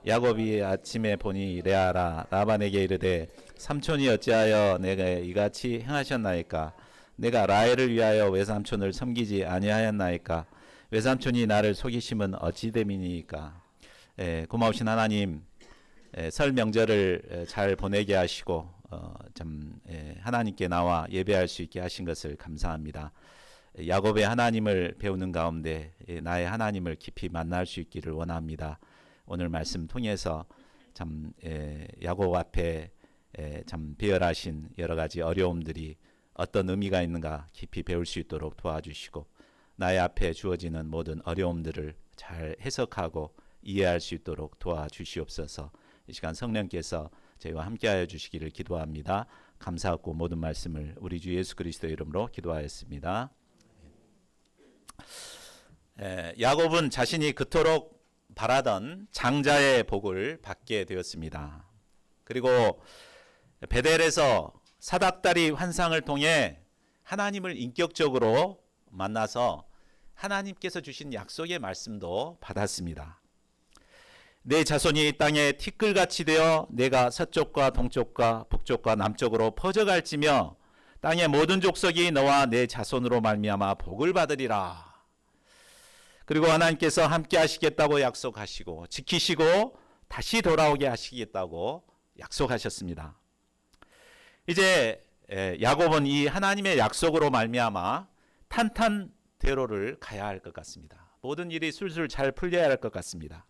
야곱이 아침에 보니 레아라 라반에게 이르되 삼촌이 어찌하여 내게 이같이 행하셨나이까? 내가 라헬을 위하여 외삼촌을 섬기지 아니하였나이까? 외삼촌이 나를 속이심은 어찌 됨이니까? 고마우신 하나님, 설 명절을 잘 보내게 하시고 하나님께 나와 예배할 수 있게 하신 것을 감사합니다. 야곱의 하나님을 배우는 가운데 나의 하나님을 깊이 만날 수 있기를 원합니다. 오늘 말씀 통해서 참 야곱 앞에 참 배열하신 여러 가지 어려움들이 어떤 의미가 있는가 깊이 배울 수 있도록 도와주시고, 나의 앞에 주어지는 모든 어려움들을 잘 해석하고 이해할 수 있도록 도와주시옵소서. 이 시간 성령께서 저희와 함께하여 주시기를 기도합니다. 감사하고 모든 말씀을 우리 주 예수 그리스도의 이름으로 기도하였습니다. 야곱은 자신이 그토록 바라던 장자의 복을 받게 되었습니다. 그리고 베델에서 사닥다리 환상을 통해 하나님을 인격적으로 만나서 하나님께서 주신 약속의 말씀도 받았습니다. 내 자손이 땅에 티끌같이 되어 내가 서쪽과 동쪽과 북쪽과 남쪽으로 퍼져갈지며 땅의 모든 족속이 너와 내 자손으로 말미암아 복을 받으리라. 그리고 하나님께서 함께 하시겠다고 약속하시고 지키시고 다시 돌아오게 하시겠다고 약속하셨습니다. 이제 야곱은 이 하나님의 약속으로 말미암아 탄탄대로를 가야 할 것 같습니다. 모든 일이 술술 잘 풀려야 할 것 같습니다.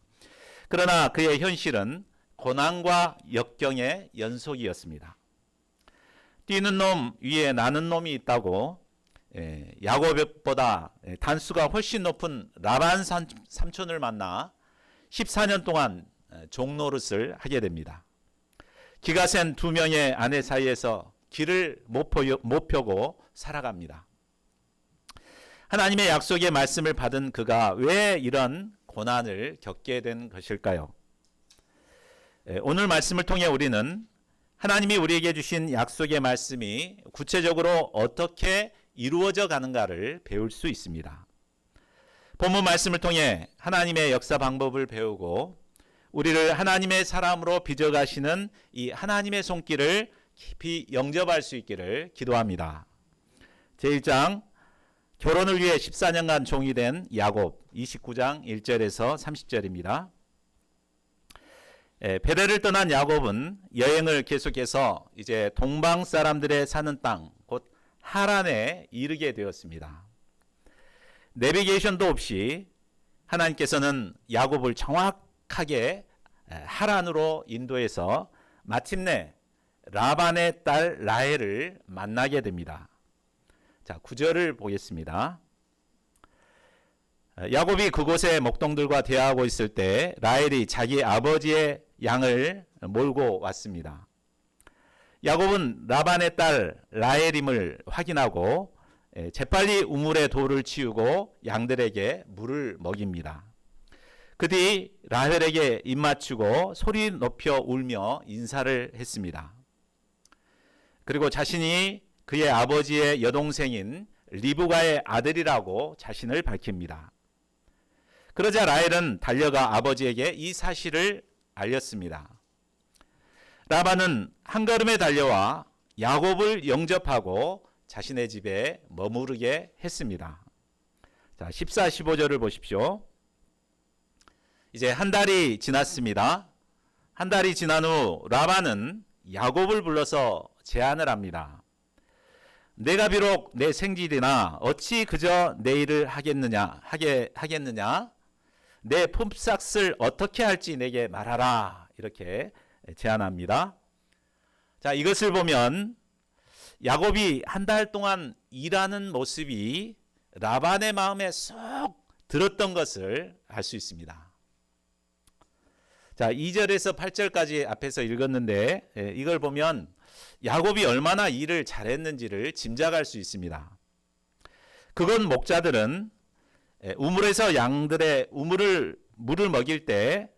그러나 그의 현실은 고난과 역경의 연속이었습니다. 뛰는 놈 위에 나는 놈이 있다고 야곱보다 단수가 훨씬 높은 라반 삼촌을 만나 14년 동안 종노릇을 하게 됩니다. 기가 센 두 명의 아내 사이에서 길을 못 펴고 살아갑니다. 하나님의 약속의 말씀을 받은 그가 왜 이런 고난을 겪게 된 것일까요? 오늘 말씀을 통해 우리는 하나님이 우리에게 주신 약속의 말씀이 구체적으로 어떻게 이루어져 가는가를 배울 수 있습니다. 본문 말씀을 통해 하나님의 역사 방법을 배우고 우리를 하나님의 사람으로 빚어가시는 이 하나님의 손길을 깊이 영접할 수 있기를 기도합니다. 제1장 결혼을 위해 14년간 종이 된 야곱 29장 1절에서 30절입니다. 베델을 떠난 야곱은 여행을 계속해서 이제 동방 사람들의 사는 땅, 곧 하란에 이르게 되었습니다. 내비게이션도 없이 하나님께서는 야곱을 정확하게 하란으로 인도해서 마침내 라반의 딸 라헬을 만나게 됩니다. 자, 9절을 보겠습니다. 야곱이 그곳의 목동들과 대화하고 있을 때 라헬이 자기 아버지의 양을 몰고 왔습니다. 야곱은 라반의 딸 라헬임을 확인하고 재빨리 우물에 돌을 치우고 양들에게 물을 먹입니다. 그 뒤 라헬에게 입맞추고 소리 높여 울며 인사를 했습니다. 그리고 자신이 그의 아버지의 여동생인 리브가의 아들이라고 자신을 밝힙니다. 그러자 라헬은 달려가 아버지에게 이 사실을 알렸습니다. 라반은 한 걸음에 달려와 야곱을 영접하고 자신의 집에 머무르게 했습니다. 자, 14, 15절을 보십시오. 이제 한 달이 지났습니다. 한 달이 지난 후 라반은 야곱을 불러서 제안을 합니다. 내가 비록 내 생질이나 어찌 그저 내 일을 하겠느냐 내 품삯을 어떻게 할지 내게 말하라, 이렇게 제안합니다. 자, 이것을 보면 야곱이 한 달 동안 일하는 모습이 라반의 마음에 쏙 들었던 것을 알 수 있습니다. 자, 2절에서 8절까지 앞에서 읽었는데 이걸 보면 야곱이 얼마나 일을 잘했는지를 짐작할 수 있습니다. 그건 목자들은 우물에서 양들의 물을 먹일 때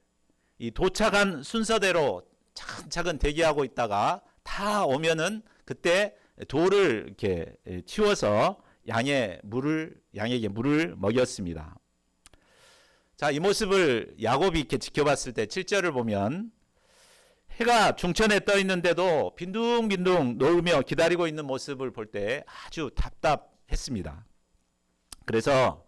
이 도착한 순서대로 차근차근 대기하고 있다가 다 오면은 그때 돌을 이렇게 치워서 양에게 물을 먹였습니다. 자, 이 모습을 야곱이 이렇게 지켜봤을 때 7절을 보면 해가 중천에 떠 있는데도 빈둥빈둥 놀며 기다리고 있는 모습을 볼 때 아주 답답했습니다. 그래서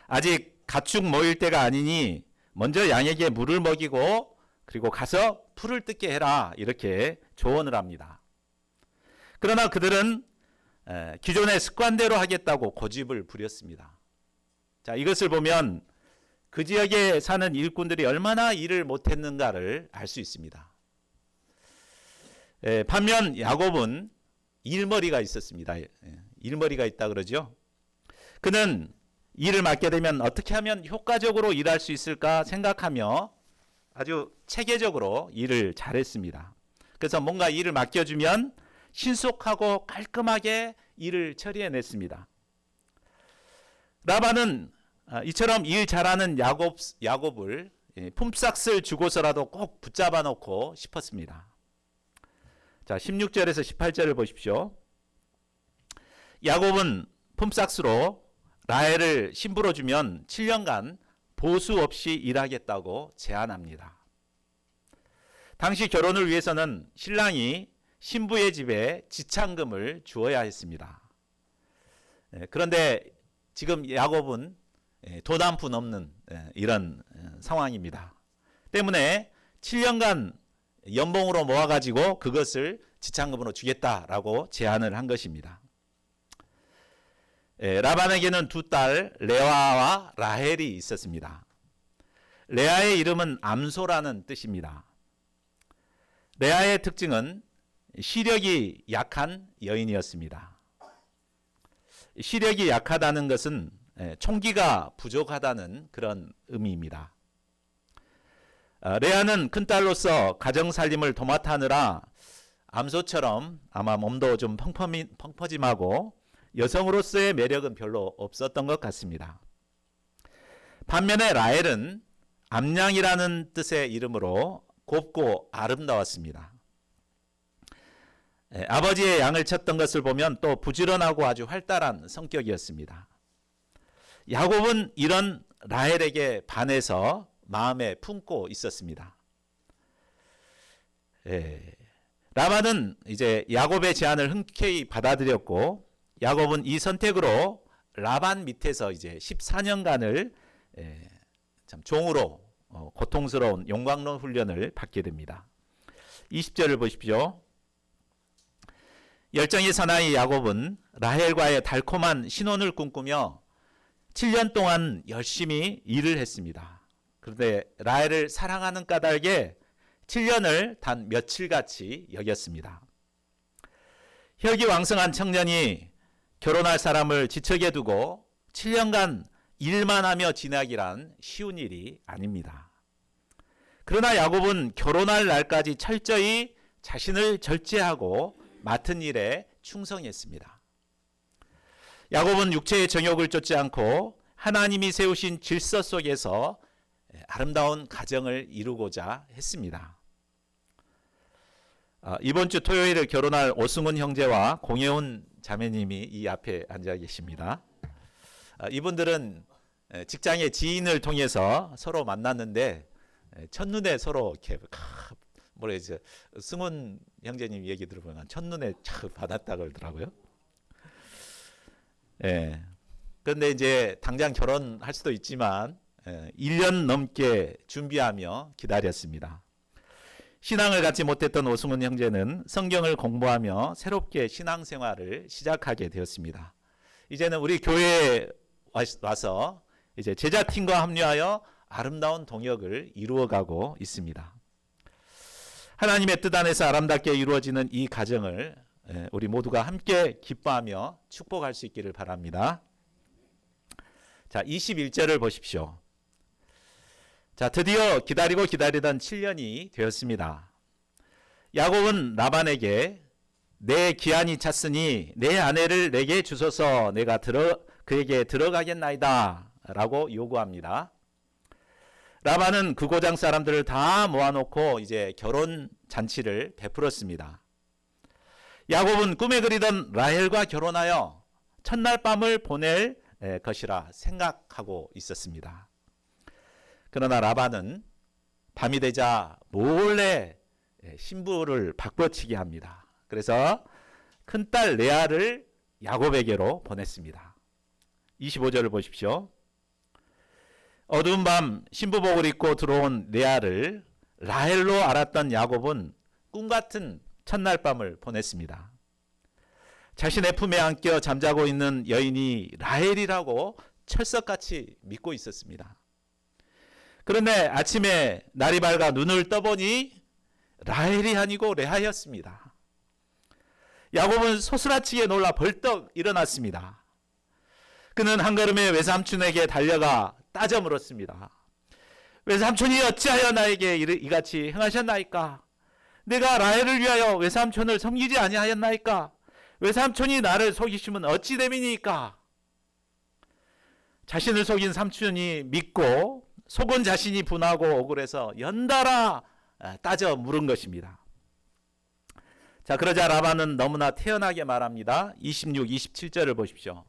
아직 가축 모일 때가 아니니 먼저 양에게 물을 먹이고 그리고 가서 풀을 뜯게 해라, 이렇게 조언을 합니다. 그러나 그들은 기존의 습관대로 하겠다고 고집을 부렸습니다. 자, 이것을 보면 그 지역에 사는 일꾼들이 얼마나 일을 못했는가를 알 수 있습니다. 반면 야곱은 일머리가 있었습니다. 일머리가 있다 그러죠. 그는 일을 맡게 되면 어떻게 하면 효과적으로 일할 수 있을까 생각하며 아주 체계적으로 일을 잘했습니다. 그래서 뭔가 일을 맡겨주면 신속하고 깔끔하게 일을 처리해냈습니다. 라반은 이처럼 일 잘하는 야곱을 품삯을 주고서라도 꼭 붙잡아 놓고 싶었습니다. 자, 16절에서 18절을 보십시오. 야곱은 품삯으로 라헬을 신부로 주면 7년간 보수 없이 일하겠다고 제안합니다. 당시 결혼을 위해서는 신랑이 신부의 집에 지참금을 주어야 했습니다. 그런데 지금 야곱은 돈 한 푼 없는 이런 상황입니다. 때문에 7년간 연봉으로 모아가지고 그것을 지참금으로 주겠다라고 제안을 한 것입니다. 라반에게는 두 딸 레아와 라헬이 있었습니다. 레아의 이름은 암소라는 뜻입니다. 레아의 특징은 시력이 약한 여인이었습니다. 시력이 약하다는 것은 총기가 부족하다는 그런 의미입니다. 레아는 큰딸로서 가정살림을 도맡아 하느라 암소처럼 아마 몸도 좀 펑퍼짐하고 여성으로서의 매력은 별로 없었던 것 같습니다. 반면에 라헬은 암양이라는 뜻의 이름으로 곱고 아름다웠습니다. 아버지의 양을 쳤던 것을 보면 또 부지런하고 아주 활달한 성격이었습니다. 야곱은 이런 라헬에게 반해서 마음에 품고 있었습니다. 라반은 이제 야곱의 제안을 흔쾌히 받아들였고 야곱은 이 선택으로 라반 밑에서 이제 14년간을 참 종으로 고통스러운 용광로 훈련을 받게 됩니다. 20절을 보십시오. 열정의 사나이 야곱은 라헬과의 달콤한 신혼을 꿈꾸며 7년 동안 열심히 일을 했습니다. 그런데 라헬을 사랑하는 까닭에 7년을 단 며칠같이 여겼습니다. 혈기왕성한 청년이 결혼할 사람을 지척에 두고 7년간 일만 하며 지내기란 쉬운 일이 아닙니다. 그러나 야곱은 결혼할 날까지 철저히 자신을 절제하고 맡은 일에 충성했습니다. 야곱은 육체의 정욕을 쫓지 않고 하나님이 세우신 질서 속에서 아름다운 가정을 이루고자 했습니다. 이번 주 토요일에 결혼할 오승훈 형제와 공혜훈 자매님이 이 앞에 앉아 계십니다. 이분들은 직장의 지인을 통해서 서로 만났는데 첫눈에 서로 이렇게 뭐래죠? 승훈 형제님 얘기 들어보면 첫눈에 착 받았다 그러더라고요. 그런데 이제 당장 결혼할 수도 있지만 1년 넘게 준비하며 기다렸습니다. 신앙을 갖지 못했던 오승훈 형제는 성경을 공부하며 새롭게 신앙생활을 시작하게 되었습니다. 이제는 우리 교회에 와서 이제 제자팀과 합류하여 아름다운 동역을 이루어가고 있습니다. 하나님의 뜻 안에서 아름답게 이루어지는 이 가정을 우리 모두가 함께 기뻐하며 축복할 수 있기를 바랍니다. 자, 21절을 보십시오. 자, 드디어 기다리던 7년이 되었습니다. 야곱은 라반에게 내 기한이 찼으니 내 아내를 내게 주소서 내가 그에게 들어가겠나이다 라고 요구합니다. 라반은 그 고장 사람들을 다 모아놓고 이제 결혼 잔치를 베풀었습니다. 야곱은 꿈에 그리던 라헬과 결혼하여 첫날 밤을 보낼 것이라 생각하고 있었습니다. 그러나 라반은 밤이 되자 몰래 신부를 바꿔치기 합니다. 그래서 큰딸 레아를 야곱에게로 보냈습니다. 25절을 보십시오. 어두운 밤 신부복을 입고 들어온 레아를 라헬로 알았던 야곱은 꿈같은 첫날 밤을 보냈습니다. 자신의 품에 안겨 잠자고 있는 여인이 라헬이라고 철석같이 믿고 있었습니다. 그런데 아침에 날이 밝아 눈을 떠보니 라헬이 아니고 레아였습니다. 야곱은 소스라치게 놀라 벌떡 일어났습니다. 그는 한 걸음에 외삼촌에게 달려가 따져 물었습니다. 외삼촌이 어찌하여 나에게 이같이 행하셨나이까? 내가 라헬을 위하여 외삼촌을 섬기지 아니하였나이까? 외삼촌이 나를 속이시면 어찌 됨이니까? 자신을 속인 삼촌이 믿고 속은 자신이 분하고 억울해서 연달아 따져 물은 것입니다. 자, 그러자 라반은 너무나 태연하게 말합니다. 26, 27절을 보십시오.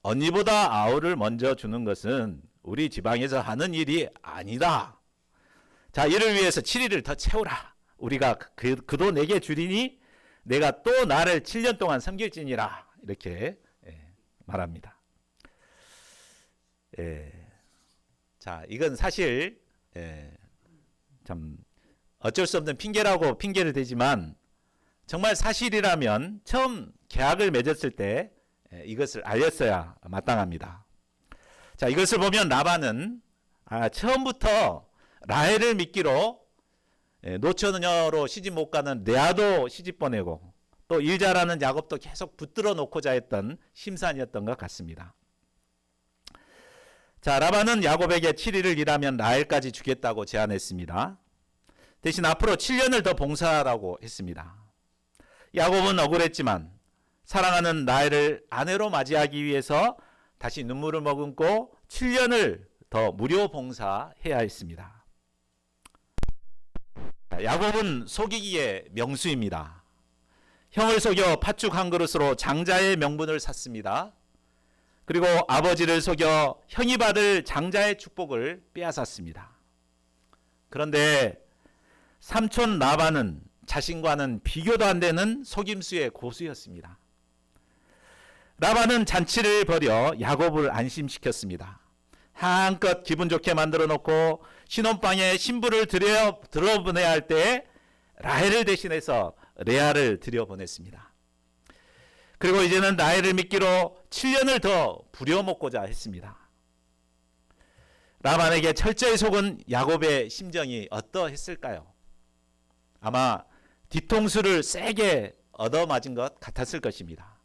언니보다 아우를 먼저 주는 것은 우리 지방에서 하는 일이 아니다. 자, 이를 위해서 7일을 더 채우라. 우리가 그도 내게 주리니 내가 또 나를 7년 동안 섬길지니라. 이렇게 말합니다. 자, 이건 사실 참 어쩔 수 없는 핑계라고 핑계를 대지만 정말 사실이라면 처음 계약을 맺었을 때 이것을 알렸어야 마땅합니다. 자, 이것을 보면 라반은 처음부터 라헬을 미끼로 노처녀로 시집 못 가는 레아도 시집 보내고 또 일 잘하는 야곱도 계속 붙들어 놓고자 했던 심산이었던 것 같습니다. 자, 라반은 야곱에게 7일을 일하면 라헬까지 주겠다고 제안했습니다. 대신 앞으로 7년을 더 봉사하라고 했습니다. 야곱은 억울했지만 사랑하는 라헬을 아내로 맞이하기 위해서 다시 눈물을 머금고 7년을 더 무료 봉사해야 했습니다. 야곱은 속이기의 명수입니다. 형을 속여 팥죽 한 그릇으로 장자의 명분을 샀습니다. 그리고 아버지를 속여 형이 받을 장자의 축복을 빼앗았습니다. 그런데 삼촌 라반은 자신과는 비교도 안 되는 속임수의 고수였습니다. 라반은 잔치를 벌여 야곱을 안심시켰습니다. 한껏 기분 좋게 만들어 놓고 신혼방에 신부를 들어보내야 할 때 라헬을 대신해서 레아를 들여보냈습니다. 그리고 이제는 라헬을 미끼로 7년을 더 부려먹고자 했습니다. 라반에게 철저히 속은 야곱의 심정이 어떠했을까요? 아마 뒤통수를 세게 얻어맞은 것 같았을 것입니다.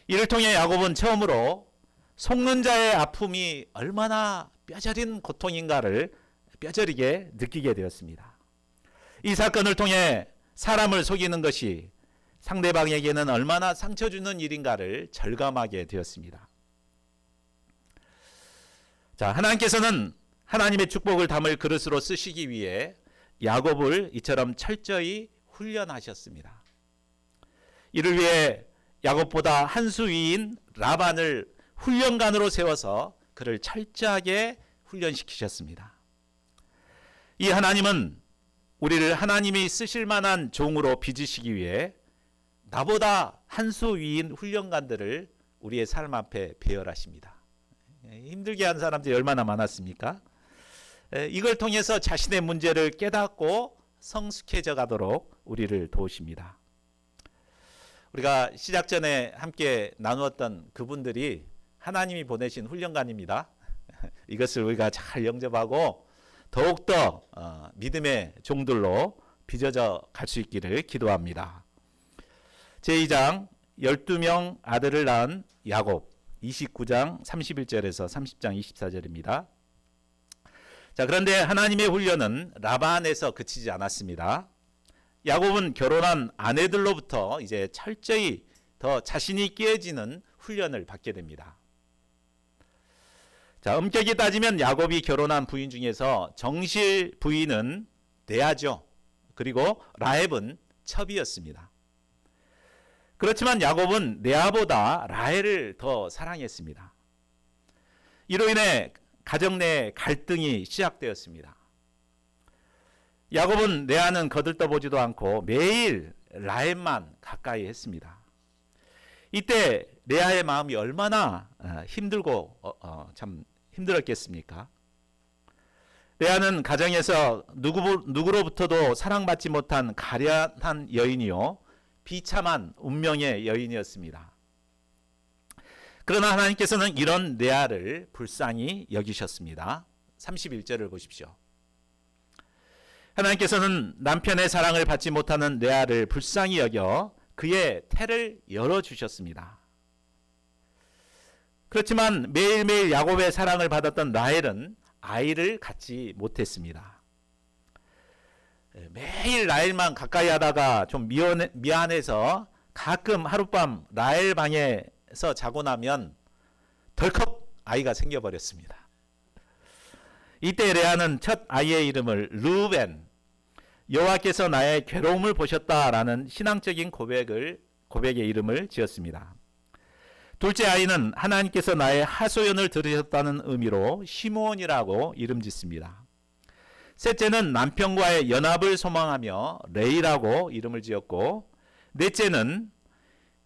이를 통해 야곱은 처음으로 속는 자의 아픔이 얼마나 뼈저린 고통인가를 뼈저리게 느끼게 되었습니다. 이 사건을 통해 사람을 속이는 것이 상대방에게는 얼마나 상처 주는 일인가를 절감하게 되었습니다. 자, 하나님께서는 하나님의 축복을 담을 그릇으로 쓰시기 위해 야곱을 이처럼 철저히 훈련하셨습니다. 이를 위해 야곱보다 한 수 위인 라반을 훈련관으로 세워서 그를 철저하게 훈련시키셨습니다. 이 하나님은 우리를 하나님이 쓰실 만한 종으로 빚으시기 위해 나보다 한 수 위인 훈련관들을 우리의 삶 앞에 배열하십니다. 힘들게 한 사람들이 얼마나 많았습니까? 이걸 통해서 자신의 문제를 깨닫고 성숙해져 가도록 우리를 도우십니다. 우리가 시작 전에 함께 나누었던 그분들이 하나님이 보내신 훈련관입니다. 이것을 우리가 잘 영접하고 더욱더 믿음의 종들로 빚어져 갈 수 있기를 기도합니다. 제2장 12명 아들을 낳은 야곱 29장 31절에서 30장 24절입니다. 자, 그런데 하나님의 훈련은 라반에서 그치지 않았습니다. 야곱은 결혼한 아내들로부터 이제 철저히 더 자신이 끼어지는 훈련을 받게 됩니다. 자, 엄격히 따지면 야곱이 결혼한 부인 중에서 정실 부인은 레아죠. 그리고 라헬은 첩이었습니다. 그렇지만 야곱은 레아보다 라헬을 더 사랑했습니다. 이로 인해 가정 내 갈등이 시작되었습니다. 야곱은 레아는 거들떠보지도 않고 매일 라헬만 가까이 했습니다. 이때 레아의 마음이 얼마나 힘들고 참 힘들었겠습니까? 레아는 가정에서 누구로부터도 사랑받지 못한 가련한 여인이요, 비참한 운명의 여인이었습니다. 그러나 하나님께서는 이런 레아를 불쌍히 여기셨습니다. 31절을 보십시오. 하나님께서는 남편의 사랑을 받지 못하는 레아를 불쌍히 여겨 그의 태를 열어주셨습니다. 그렇지만 매일매일 야곱의 사랑을 받았던 라헬은 아이를 갖지 못했습니다. 매일 라헬만 가까이 하다가 좀 미안해서 가끔 하룻밤 라헬 방에서 자고 나면 덜컥 아이가 생겨버렸습니다. 이때 레아는 첫 아이의 이름을 르우벤, 여호와께서 나의 괴로움을 보셨다라는 신앙적인 고백의 이름을 지었습니다. 둘째 아이는 하나님께서 나의 하소연을 들으셨다는 의미로 시므온이라고 이름 짓습니다. 셋째는 남편과의 연합을 소망하며 레이라고 이름을 지었고, 넷째는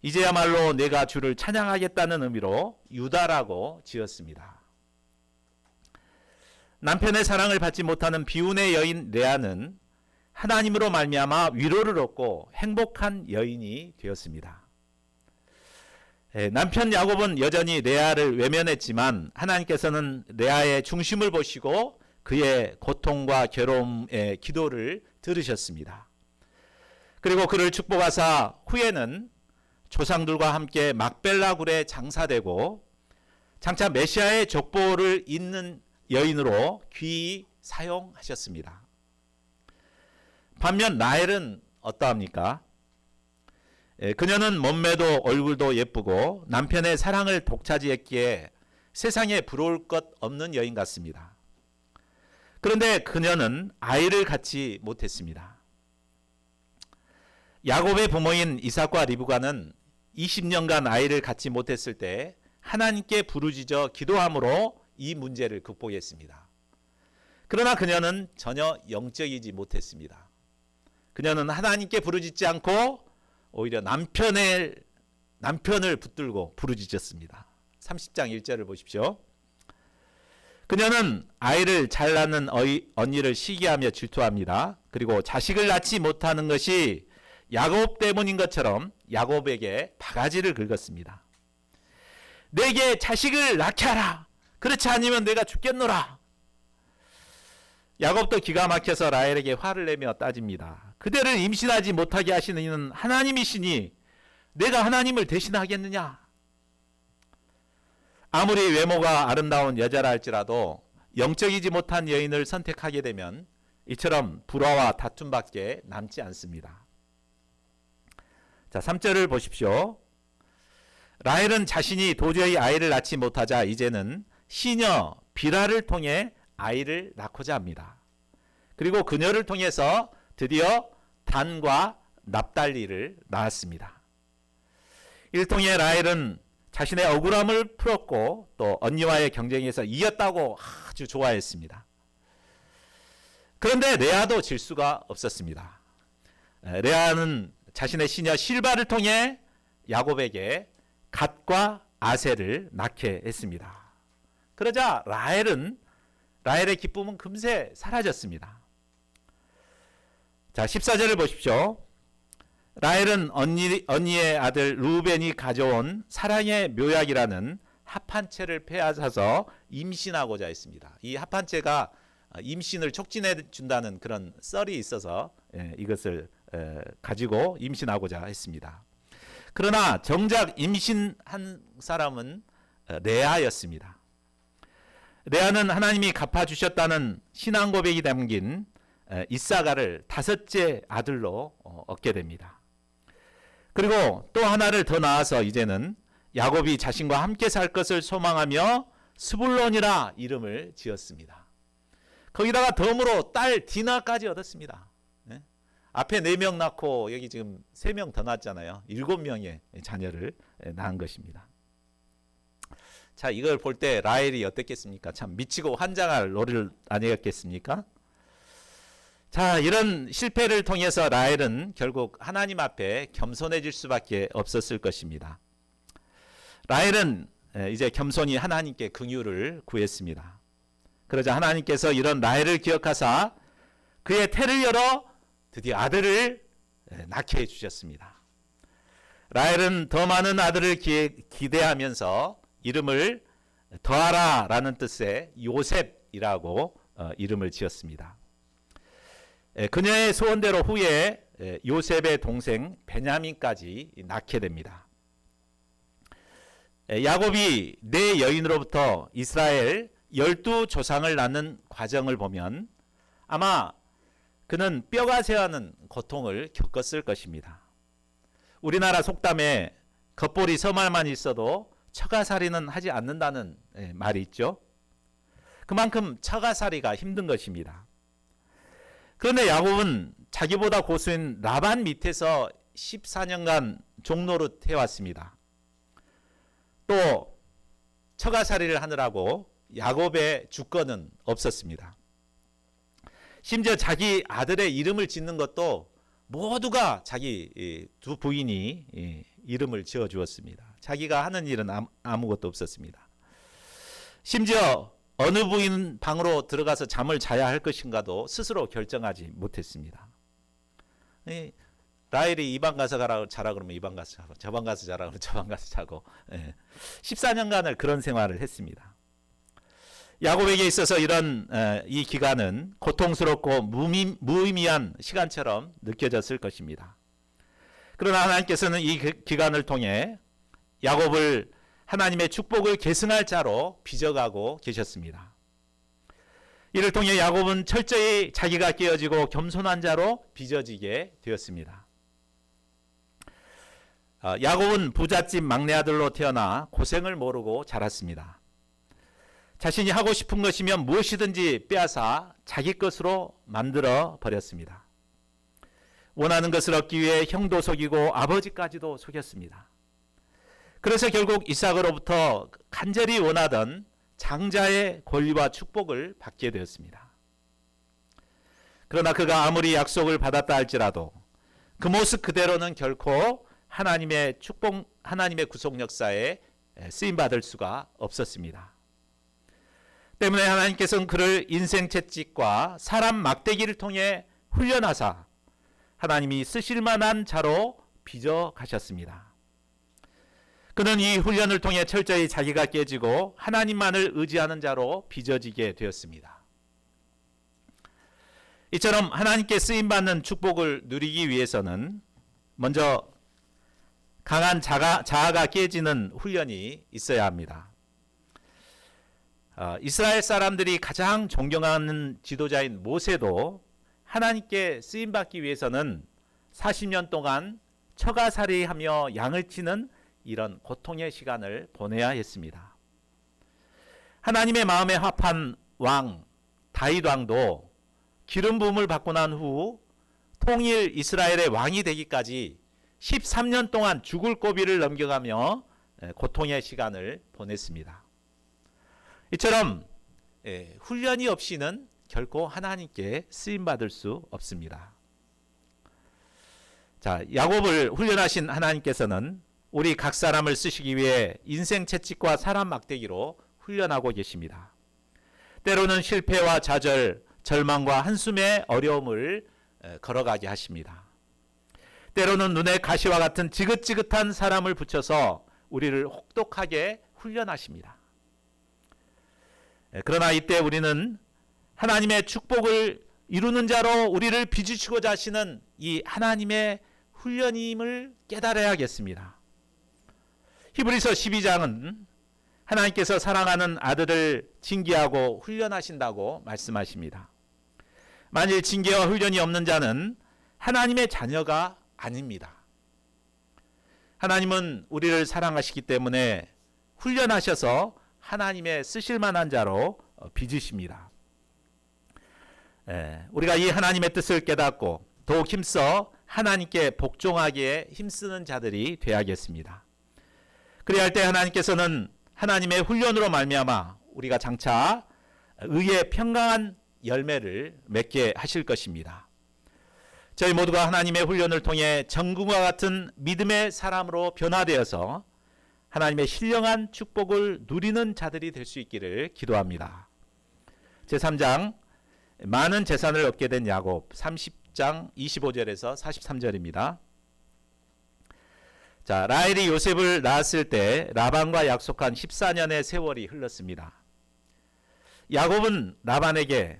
이제야말로 내가 주를 찬양하겠다는 의미로 유다라고 지었습니다. 남편의 사랑을 받지 못하는 비운의 여인 레아는 하나님으로 말미암아 위로를 얻고 행복한 여인이 되었습니다. 남편 야곱은 여전히 레아를 외면했지만 하나님께서는 레아의 중심을 보시고 그의 고통과 괴로움의 기도를 들으셨습니다. 그리고 그를 축복하사 후에는 조상들과 함께 막벨라 굴에 장사되고 장차 메시아의 족보를 잇는 여인으로 귀히 사용하셨습니다. 반면 라헬은 어떠합니까? 그녀는 몸매도 얼굴도 예쁘고 남편의 사랑을 독차지했기에 세상에 부러울 것 없는 여인 같습니다. 그런데 그녀는 아이를 갖지 못했습니다. 야곱의 부모인 이삭과 리브가는 20년간 아이를 갖지 못했을 때 하나님께 부르짖어 기도함으로 이 문제를 극복했습니다. 그러나 그녀는 전혀 영적이지 못했습니다. 그녀는 하나님께 부르짖지 않고 오히려 남편을 붙들고 부르짖었습니다. 30장 1절을 보십시오. 그녀는 아이를 잘 낳는 언니를 시기하며 질투합니다. 그리고 자식을 낳지 못하는 것이 야곱 때문인 것처럼 야곱에게 바가지를 긁었습니다. 내게 자식을 낳게 하라. 그렇지 않으면 내가 죽겠노라. 야곱도 기가 막혀서 라헬에게 화를 내며 따집니다. 그대를 임신하지 못하게 하시는 이는 하나님이시니 내가 하나님을 대신하겠느냐. 아무리 외모가 아름다운 여자라 할지라도 영적이지 못한 여인을 선택하게 되면 이처럼 불화와 다툼밖에 남지 않습니다. 자, 3절을 보십시오. 라헬은 자신이 도저히 아이를 낳지 못하자 이제는 시녀 비라를 통해 아이를 낳고자 합니다. 그리고 그녀를 통해서 드디어 단과 납달리를 낳았습니다. 이를 통해 라헬은 자신의 억울함을 풀었고 또 언니와의 경쟁에서 이겼다고 아주 좋아했습니다. 그런데 레아도 질 수가 없었습니다. 레아는 자신의 시녀 실바를 통해 야곱에게 갓과 아셀을 낳게 했습니다. 그러자 라헬의 기쁨은 금세 사라졌습니다. 자, 14절을 보십시오. 라헬은 언니의 아들 루벤이 가져온 사랑의 묘약이라는 합한채를 빼앗아서 임신하고자 했습니다. 이 합한채가 임신을 촉진해 준다는 그런 썰이 있어서 이것을 가지고 임신하고자 했습니다. 그러나 정작 임신한 사람은 레아였습니다. 레아는 하나님이 갚아주셨다는 신앙 고백이 담긴 이사가를 다섯째 아들로 얻게 됩니다. 그리고 또 하나를 더 낳아서 이제는 야곱이 자신과 함께 살 것을 소망하며 스불론이라 이름을 지었습니다. 거기다가 덤으로 딸 디나까지 얻었습니다. 앞에 4명 낳고 여기 지금 3명 더 낳았잖아요. 7명의 자녀를 낳은 것입니다. 자, 이걸 볼 때 라헬이 어땠겠습니까? 참 미치고 환장할 노릇 아니었겠습니까? 자, 이런 실패를 통해서 라헬은 결국 하나님 앞에 겸손해질 수밖에 없었을 것입니다. 라헬은 이제 겸손히 하나님께 긍휼을 구했습니다. 그러자 하나님께서 이런 라헬을 기억하사 그의 태를 열어 드디어 아들을 낳게 해주셨습니다. 라헬은 더 많은 아들을 기대하면서 이름을 더하라 라는 뜻의 요셉이라고 이름을 지었습니다. 그녀의 소원대로 후에 요셉의 동생 베냐민까지 낳게 됩니다. 야곱이 네 여인으로부터 이스라엘 12조상을 낳는 과정을 보면 아마 그는 뼈가 새하는 고통을 겪었을 것입니다. 우리나라 속담에 겉보리 서말만 있어도 처가살이는 하지 않는다는 말이 있죠. 그만큼 처가살이가 힘든 것입니다. 그런데 야곱은 자기보다 고수인 라반 밑에서 14년간 종노릇 해왔습니다. 또 처가살이를 하느라고 야곱의 주권은 없었습니다. 심지어 자기 아들의 이름을 짓는 것도 모두가 자기 두 부인이 이름을 지어주었습니다. 자기가 하는 일은 아무것도 없었습니다. 심지어 어느 부인 방으로 들어가서 잠을 자야 할 것인가도 스스로 결정하지 못했습니다. 라헬이 이 방 가서 자라 그러면 이 방 가서 자고, 저 방 가서 자라 그러면 저 방 가서 자고 14년간을 그런 생활을 했습니다. 야곱에게 있어서 이런 이 기간은 고통스럽고 무의미한 시간처럼 느껴졌을 것입니다. 그러나 하나님께서는 이 기간을 통해 야곱을 하나님의 축복을 계승할 자로 빚어가고 계셨습니다. 이를 통해 야곱은 철저히 자기가 깨어지고 겸손한 자로 빚어지게 되었습니다. 야곱은 부잣집 막내 아들로 태어나 고생을 모르고 자랐습니다. 자신이 하고 싶은 것이면 무엇이든지 빼앗아 자기 것으로 만들어 버렸습니다. 원하는 것을 얻기 위해 형도 속이고 아버지까지도 속였습니다. 그래서 결국 이삭으로부터 간절히 원하던 장자의 권리와 축복을 받게 되었습니다. 그러나 그가 아무리 약속을 받았다 할지라도 그 모습 그대로는 결코 하나님의 축복, 하나님의 구속 역사에 쓰임받을 수가 없었습니다. 때문에 하나님께서는 그를 인생 채찍과 사람 막대기를 통해 훈련하사 하나님이 쓰실 만한 자로 빚어 가셨습니다. 그는 이 훈련을 통해 철저히 자기가 깨지고 하나님만을 의지하는 자로 빚어지게 되었습니다. 이처럼 하나님께 쓰임받는 축복을 누리기 위해서는 먼저 강한 자아가 깨지는 훈련이 있어야 합니다. 이스라엘 사람들이 가장 존경하는 지도자인 모세도 하나님께 쓰임받기 위해서는 40년 동안 처가살이하며 양을 치는 이런 고통의 시간을 보내야 했습니다. 하나님의 마음에 합한 왕 다윗 왕도 기름 부음을 받고 난 후 통일 이스라엘의 왕이 되기까지 13년 동안 죽을 고비를 넘겨가며 고통의 시간을 보냈습니다. 이처럼 훈련이 없이는 결코 하나님께 쓰임받을 수 없습니다. 자, 야곱을 훈련하신 하나님께서는 우리 각 사람을 쓰시기 위해 인생 채찍과 사람 막대기로 훈련하고 계십니다. 때로는 실패와 좌절, 절망과 한숨의 어려움을 걸어가게 하십니다. 때로는 눈에 가시와 같은 지긋지긋한 사람을 붙여서 우리를 혹독하게 훈련하십니다. 그러나 이때 우리는 하나님의 축복을 이루는 자로 우리를 빚으시고자 하시는 이 하나님의 훈련임을 깨달아야겠습니다. 히브리서 12장은 하나님께서 사랑하는 아들을 징계하고 훈련하신다고 말씀하십니다. 만일 징계와 훈련이 없는 자는 하나님의 자녀가 아닙니다. 하나님은 우리를 사랑하시기 때문에 훈련하셔서 하나님의 쓰실 만한 자로 빚으십니다. 우리가 이 하나님의 뜻을 깨닫고 더욱 힘써 하나님께 복종하기에 힘쓰는 자들이 되어야겠습니다. 그래야 할 때 하나님께서는 하나님의 훈련으로 말미암아 우리가 장차 의의 평강한 열매를 맺게 하실 것입니다. 저희 모두가 하나님의 훈련을 통해 정금과 같은 믿음의 사람으로 변화되어서 하나님의 신령한 축복을 누리는 자들이 될 수 있기를 기도합니다. 제3장 많은 재산을 얻게 된 야곱 30장 25절에서 43절입니다. 자, 라헬이 요셉을 낳았을 때 라반과 약속한 14년의 세월이 흘렀습니다. 야곱은 라반에게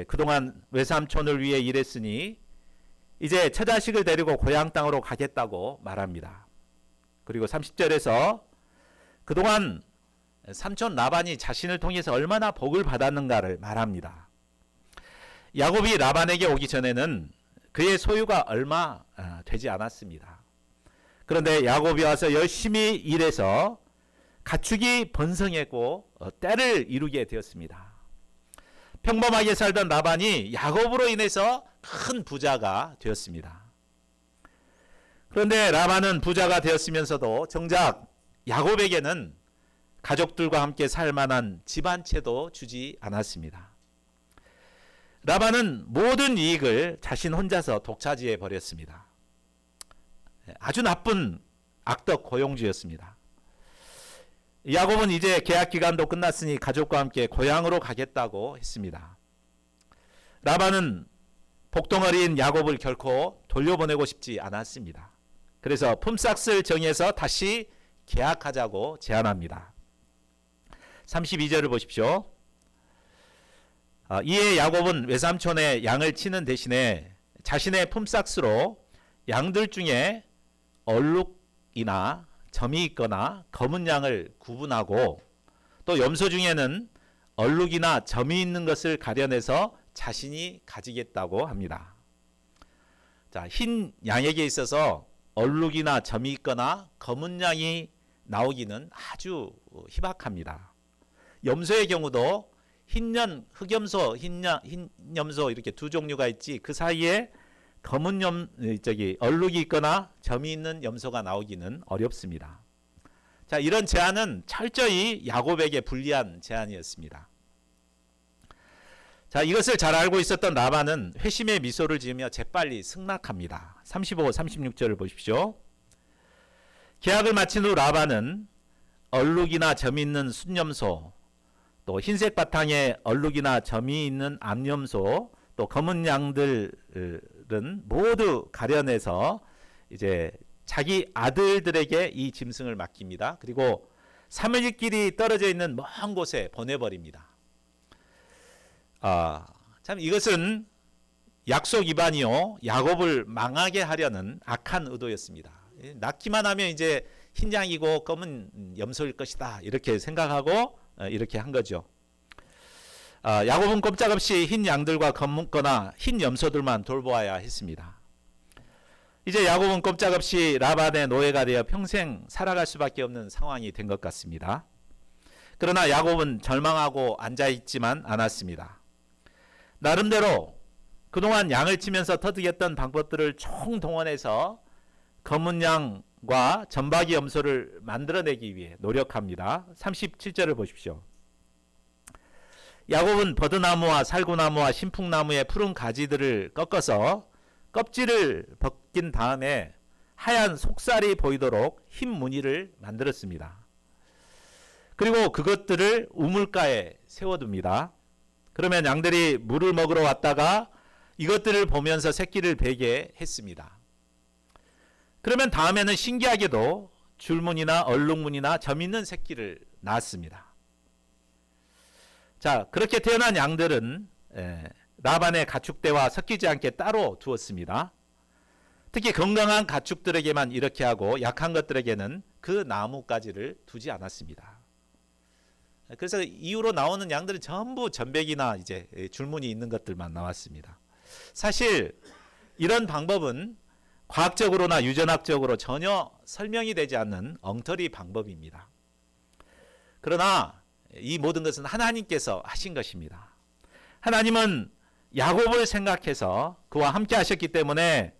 그동안 외삼촌을 위해 일했으니 이제 처자식을 데리고 고향 땅으로 가겠다고 말합니다. 그리고 30절에서 그동안 삼촌 라반이 자신을 통해서 얼마나 복을 받았는가를 말합니다. 야곱이 라반에게 오기 전에는 그의 소유가 얼마 되지 않았습니다. 그런데 야곱이 와서 열심히 일해서 가축이 번성했고 때를 이루게 되었습니다. 평범하게 살던 라반이 야곱으로 인해서 큰 부자가 되었습니다. 그런데 라반은 부자가 되었으면서도 정작 야곱에게는 가족들과 함께 살 만한 집 한 채도 주지 않았습니다. 라반은 모든 이익을 자신 혼자서 독차지해 버렸습니다. 아주 나쁜 악덕 고용주였습니다. 야곱은 이제 계약 기간도 끝났으니 가족과 함께 고향으로 가겠다고 했습니다. 라반은 복덩어리인 야곱을 결코 돌려보내고 싶지 않았습니다. 그래서 품삯을 정해서 다시 계약하자고 제안합니다. 32절을 보십시오. 이에 야곱은 외삼촌의 양을 치는 대신에 자신의 품삯으로 양들 중에 얼룩이나 점이 있거나 검은 양을 구분하고 또 염소 중에는 얼룩이나 점이 있는 것을 가려내서 자신이 가지겠다고 합니다. 자, 흰 양에게 있어서 얼룩이나 점이 있거나 검은 양이 나오기는 아주 희박합니다. 염소의 경우도 흑염소, 흰염소 이렇게 두 종류가 있지 그 사이에 검은 얼룩이 있거나 점이 있는 염소가 나오기는 어렵습니다. 자, 이런 제안은 철저히 야곱에게 불리한 제안이었습니다. 자, 이것을 잘 알고 있었던 라반은 회심의 미소를 지으며 재빨리 승낙합니다. 35, 36절을 보십시오. 계약을 마친 후 라반은 얼룩이나 점이 있는 순염소, 또 흰색 바탕에 얼룩이나 점이 있는 암염소, 또 검은 양들은 모두 가려내서 이제 자기 아들들에게 이 짐승을 맡깁니다. 그리고 3일 길이 떨어져 있는 먼 곳에 보내버립니다. 참 이것은 약속 위반이요 야곱을 망하게 하려는 악한 의도였습니다. 낳기만 하면 이제 흰 양이고 검은 염소일 것이다 이렇게 생각하고 이렇게 한 거죠. 야곱은 꼼짝없이 흰 양들과 검거나 흰 염소들만 돌보아야 했습니다. 이제 야곱은 꼼짝없이 라반의 노예가 되어 평생 살아갈 수밖에 없는 상황이 된 것 같습니다. 그러나 야곱은 절망하고 앉아있지만 않았습니다. 나름대로 그동안 양을 치면서 터득했던 방법들을 총동원해서 검은 양과 점박이 염소를 만들어내기 위해 노력합니다. 37절을 보십시오. 야곱은 버드나무와 살구나무와 신풍나무의 푸른 가지들을 꺾어서 껍질을 벗긴 다음에 하얀 속살이 보이도록 흰 무늬를 만들었습니다. 그리고 그것들을 우물가에 세워둡니다. 그러면 양들이 물을 먹으러 왔다가 이것들을 보면서 새끼를 베게 했습니다. 그러면 다음에는 신기하게도 줄무늬나 얼룩무늬나 점 있는 새끼를 낳았습니다. 자, 그렇게 태어난 양들은 라반의 가축대와 섞이지 않게 따로 두었습니다. 특히 건강한 가축들에게만 이렇게 하고 약한 것들에게는 그 나뭇가지를 두지 않았습니다. 그래서 이후로 나오는 양들은 전부 점백이나 이제 줄무늬 있는 것들만 나왔습니다. 사실 이런 방법은 과학적으로나 유전학적으로 전혀 설명이 되지 않는 엉터리 방법입니다. 그러나 이 모든 것은 하나님께서 하신 것입니다. 하나님은 야곱을 생각해서 그와 함께 하셨기 때문에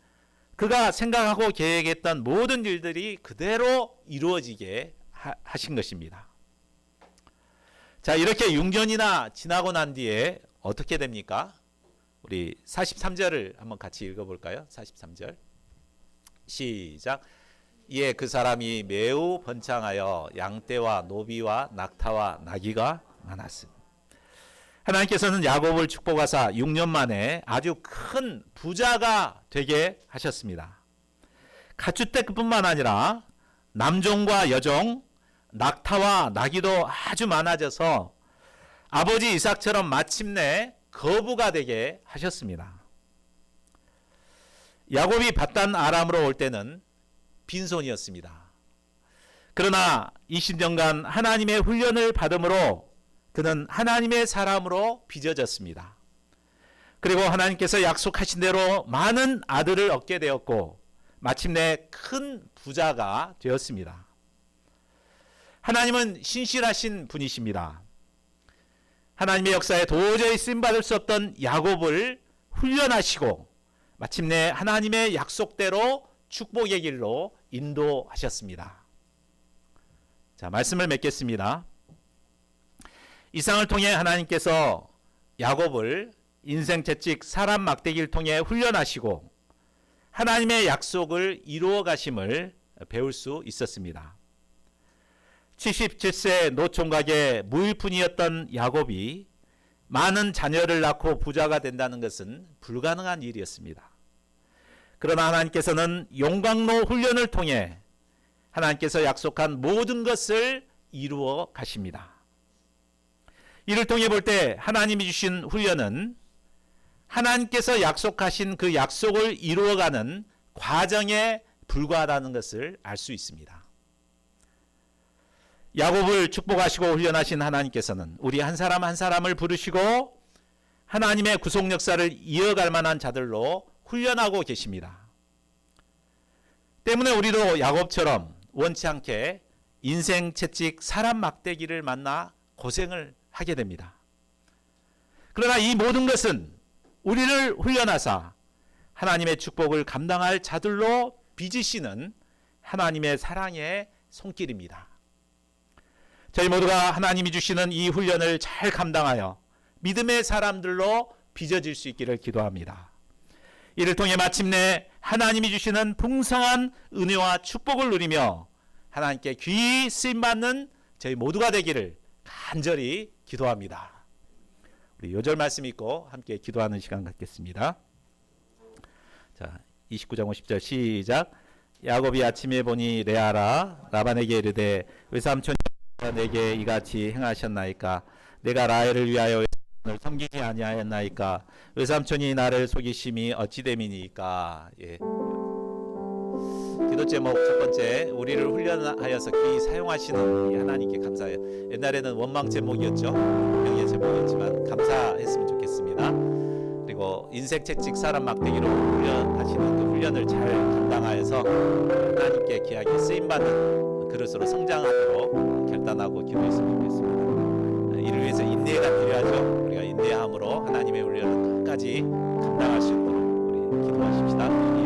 그가 생각하고 계획했던 모든 일들이 그대로 이루어지게 하신 것입니다. 자, 이렇게 6년이나 지나고 난 뒤에 어떻게 됩니까? 우리 43절을 한번 같이 읽어볼까요? 43절 시작. 이에 그 사람이 매우 번창하여 양떼와 노비와 낙타와 나귀가 많았습니다. 하나님께서는 야곱을 축복하사 6년 만에 아주 큰 부자가 되게 하셨습니다. 가축대뿐만 아니라 남종과 여종, 낙타와 나귀도 아주 많아져서 아버지 이삭처럼 마침내 거부가 되게 하셨습니다. 야곱이 바단 아람으로 올 때는 빈손이었습니다. 그러나 20년간 하나님의 훈련을 받음으로 그는 하나님의 사람으로 빚어졌습니다. 그리고 하나님께서 약속하신 대로 많은 아들을 얻게 되었고 마침내 큰 부자가 되었습니다. 하나님은 신실하신 분이십니다. 하나님의 역사에 도저히 쓰임받을 수 없던 야곱을 훈련하시고 마침내 하나님의 약속대로 축복의 길로 인도하셨습니다. 자, 말씀을 맺겠습니다. 이상을 통해 하나님께서 야곱을 인생 채찍 사람 막대기를 통해 훈련하시고 하나님의 약속을 이루어 가심을 배울 수 있었습니다. 77세 노총각의 무일푼이었던 야곱이 많은 자녀를 낳고 부자가 된다는 것은 불가능한 일이었습니다. 그러나 하나님께서는 용광로 훈련을 통해 하나님께서 약속한 모든 것을 이루어 가십니다. 이를 통해 볼 때 하나님이 주신 훈련은 하나님께서 약속하신 그 약속을 이루어가는 과정에 불과하다는 것을 알 수 있습니다. 야곱을 축복하시고 훈련하신 하나님께서는 우리 한 사람 한 사람을 부르시고 하나님의 구속 역사를 이어갈 만한 자들로 훈련하고 계십니다. 때문에 우리도 야곱처럼 원치 않게 인생 채찍 사람 막대기를 만나 고생을 하게 됩니다. 그러나 이 모든 것은 우리를 훈련하사 하나님의 축복을 감당할 자들로 빚으시는 하나님의 사랑의 손길입니다. 저희 모두가 하나님이 주시는 이 훈련을 잘 감당하여 믿음의 사람들로 빚어질 수 있기를 기도합니다. 이를 통해 마침내 하나님이 주시는 풍성한 은혜와 축복을 누리며 하나님께 귀히 쓰임받는 저희 모두가 되기를 간절히 기도합니다. 우리 요절 말씀 읽고 함께 기도하는 시간 갖겠습니다. 자, 29장 50절 시작. 야곱이 아침에 보니 레아라 라반에게 이르되 외삼촌이 내게 이같이 행하셨나이까? 내가 라헬을 위하여 외삼촌을 섬기지 아니하였나이까? 외삼촌이 나를 속이심이 어찌 됨이니까? 예. 기도 제목 첫 번째, 우리를 훈련하여서 귀히 사용하시는 이 하나님께 감사해요. 옛날에는 원망 제목이었죠. 명예 제목이었지만 감사했으면 좋겠습니다. 그리고 인생 채찍 사람 막대기로 훈련하시는 그 훈련을 잘 감당하여서 하나님께 귀하게 쓰임받는 그릇으로 성장하도록 결단하고 기도했으면 좋겠습니다. 이를 위해서 인내가 필요하죠. 우리가 인내함으로 하나님의 훈련을 끝까지 감당할 수 있도록 우리 기도하십시다.